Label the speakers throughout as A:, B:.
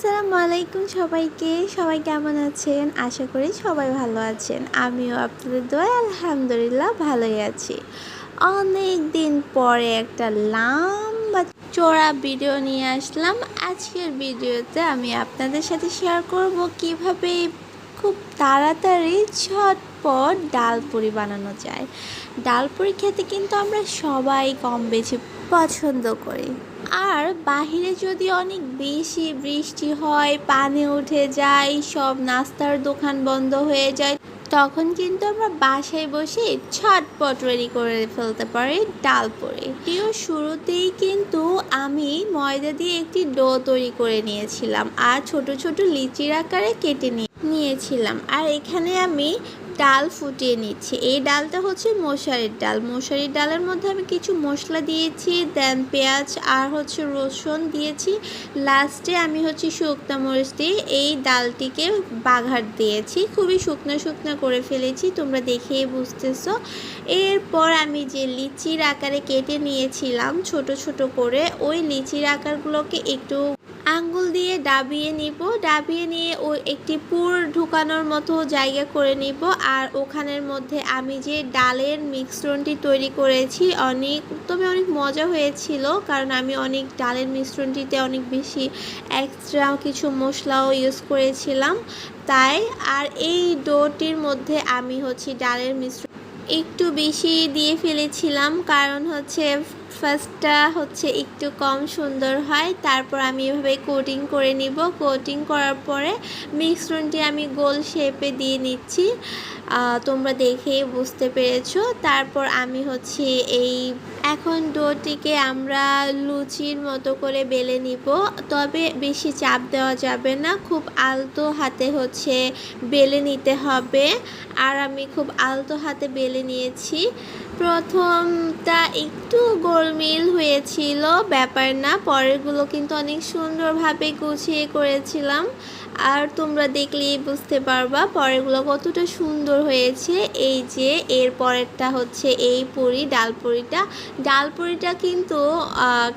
A: আসসালামু আলাইকুম সবাইকে। সবাই কেমন আছেন? আশা করি সবাই ভালো আছেন। আমিও আপনাদের দোয়ায় আলহামদুলিল্লাহ ভালোই আছি। অনেক দিন পরে একটা লম্বা চড়া ভিডিও নিয়ে আসলাম। আজকের ভিডিওতে আমি আপনাদের সাথে শেয়ার করব কিভাবে খুব তাড়াতাড়ি ঝটপট ডাল পুরি বানানো যায়। ডাল পুরি খেতে কিন্তু আমরা সবাই কম বেশি পছন্দ করি। আর বাহিরে যদি অনেক বেশি বৃষ্টি হয়, পানি উঠে যায়, সব নাস্তার দোকান বন্ধ হয়ে যায়, তখন কিন্তু আমরা বাসায় বসে ঝটপট রেডি করে ফেলতে পারি ডাল পুরি। শুরুতেই কিন্তু আমি ময়দা দিয়ে একটি ডো তৈরি করে নিয়েছিলাম আর ছোট ছোট লিচির আকারে কেটে নিয়েছিলাম। আর এখানে আমি ডাল ফুটিয়ে নিচ্ছি। এই ডালটা হচ্ছে মশারির ডাল। মশারির ডালের মধ্যে আমি কিছু মশলা দিয়েছি, দেন পেঁয়াজ আর হচ্ছে রসুন দিয়েছি। লাস্টে আমি হচ্ছে শুকনো মরিচ দিয়ে এই ডালটিকে বাঘার দিয়েছি। খুবই শুকনো শুকনো করে ফেলেছি, তোমরা দেখেই বুঝতেছো। এরপর আমি যে লিচির আকারে কেটে নিয়েছিলাম ছোট ছোট করে, ওই লিচির আকারগুলোকে একটু আঙ্গুল দিয়ে ডাবিয়ে নিয়ে ও একটি পুর ঢুকানোর মতো জায়গা করে নিব। আর ওখানের মধ্যে আমি যে ডালের মিশ্রণটি তৈরি করেছি অনেক মজা হয়েছিল, কারণ আমি অনেক ডালের মিশ্রণটিতে অনেক বেশি এক্সট্রা কিছু মশলাও ইউজ করেছিলাম তাই। আর এই ডোটির মধ্যে আমি হচ্ছে ডালের মিশ্রণ একটু বেশি দিয়ে ফেলেছিলাম, কারণ হচ্ছে ফার্স্টটা হচ্ছে একটু কম সুন্দর হয়। তারপর আমি এভাবে কোটিং করে নিব। কোটিং করার পরে মিশ্রণটি আমি গোল শেপে দিয়ে নিচ্ছি, তোমরা দেখেই বুঝতে পেরেছো। তারপর আমি হচ্ছে এখন ডোটিকে আমরা লুচির মতো করে বেলে নিব, তবে বেশি চাপ দেওয়া যাবে না, খুব আলতো হাতে হচ্ছে বেলে নিতে হবে। আর আমি খুব আলতো হাতে বেলে নিয়েছি। প্রথমটা একটু গোলমেল হয়েছিল, ব্যাপার না, পরেরগুলো কিন্তু অনেক সুন্দরভাবে গুছিয়ে করেছিলাম। আর তোমরা দেখলেই বুঝতে পারবা পরেরগুলো কতটা সুন্দর হয়েছে। এই যে এর পরেরটা হচ্ছে এই পুরি, ডাল পুরিটা কিন্তু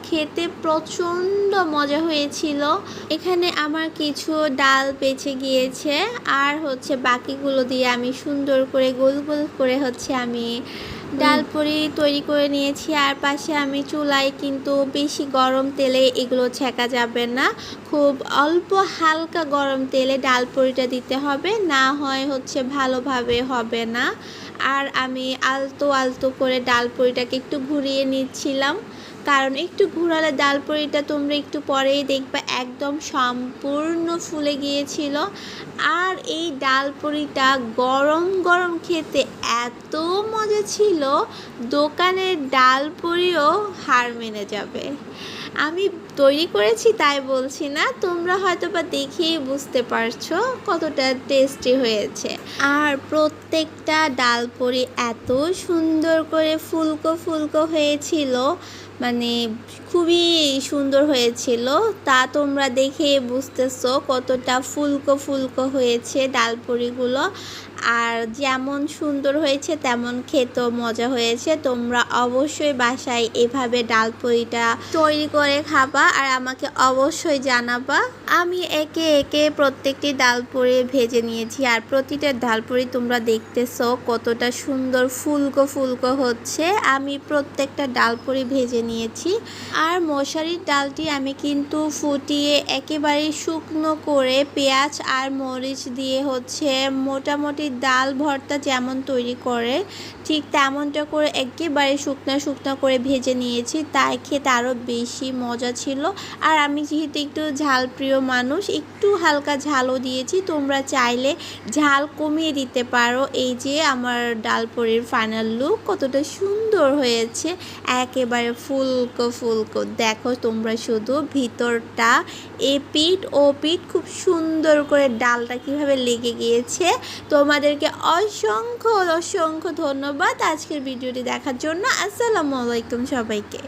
A: খেতে প্রচণ্ড মজা হয়েছিল। এখানে আমার কিছু ডাল বেঁচে গিয়েছে, আর হচ্ছে বাকিগুলো দিয়ে আমি সুন্দর করে গোল গোল করে হচ্ছে আমি ডাল পুরি তৈরি করে নিয়েছি। আর পাশে আমি চুলায় কিন্তু বেশি গরম তেলে এগুলো ছেঁকা যাবে না, খুব অল্প হালকা গরম তেলে ডাল পুরিটা দিতে হবে, না হয় হচ্ছে ভালোভাবে হবে না। আর আমি আলতো আলতো করে ডাল পুরিটাকে একটু ঘুরিয়ে নিচ্ছিলাম, কারণ একটু ঘোরালে ডাল পুরিটা তোমরা একটু পরেই দেখবে একদম সম্পূর্ণ ফুলে গিয়েছিল। আর এই ডাল পুরিটা গরম গরম খেতে এত মজা ছিল, দোকানের ডাল পুরিও হার মেনে যাবে। আমি তৈরি করেছি তাই বলছি না, তোমরা হয়তো বা দেখেই বুঝতে পারছো কতটা টেস্টি হয়েছে। আর প্রত্যেকটা ডাল পুরি এত সুন্দর করে ফুলকো ফুলকো হয়েছিল, মানে খুবই সুন্দর হয়েছিল, তা তোমরা দেখে বুঝতেছো কতটা ফুলকো ফুলকো হয়েছে ডাল পুরিগুলো। আর যেমন সুন্দর হয়েছে তেমন খেতেও মজা হয়েছে। তোমরা অবশ্যই বাসায় এভাবে ডাল পুরিটা তৈরি করে খাবা আর আমাকে অবশ্যই জানাবা। আমি একে একে প্রত্যেকটি ডাল পুরি ভেজে নিয়েছি, আর প্রতিটা ডাল পুরি তোমরা দেখতেছো কতটা সুন্দর ফুলকো ফুলকো হচ্ছে। আমি প্রত্যেকটা ডাল পুরি ভেজে নিয়েছি। আর মশারির ডালটি আমি কিন্তু ফুটিয়ে একেবারে শুকনো করে পেঁয়াজ আর মরিচ দিয়ে হচ্ছে মোটামুটি ডাল ভর্তা যেমন তৈরি করে ঠিক তেমনটা করে একেবারে শুকনো শুকনো করে ভেজে নিয়েছি, তাই খেতে আরও বেশি মজা ছিল। আর আমি যেহেতু একটু ঝাল প্রিয় মানুষ, একটু হালকা ঝালও দিয়েছি, তোমরা চাইলে ঝাল কমিয়ে দিতে পারো। এই যে আমার ডাল পুরির ফাইনাল লুক কতটা সুন্দর হয়েছে, একেবারে ফুলকো ফুলকো। দেখো তোমরা শুধু ভিতরটা এপিঠ ও পিঠ খুব সুন্দর করে ডালটা কিভাবে লেগে গিয়েছে। তোমাদেরকে অসংখ্য অসংখ্য ধন্যবাদ আজকের ভিডিওটি দেখার জন্য। আসসালামু আলাইকুম সবাইকে।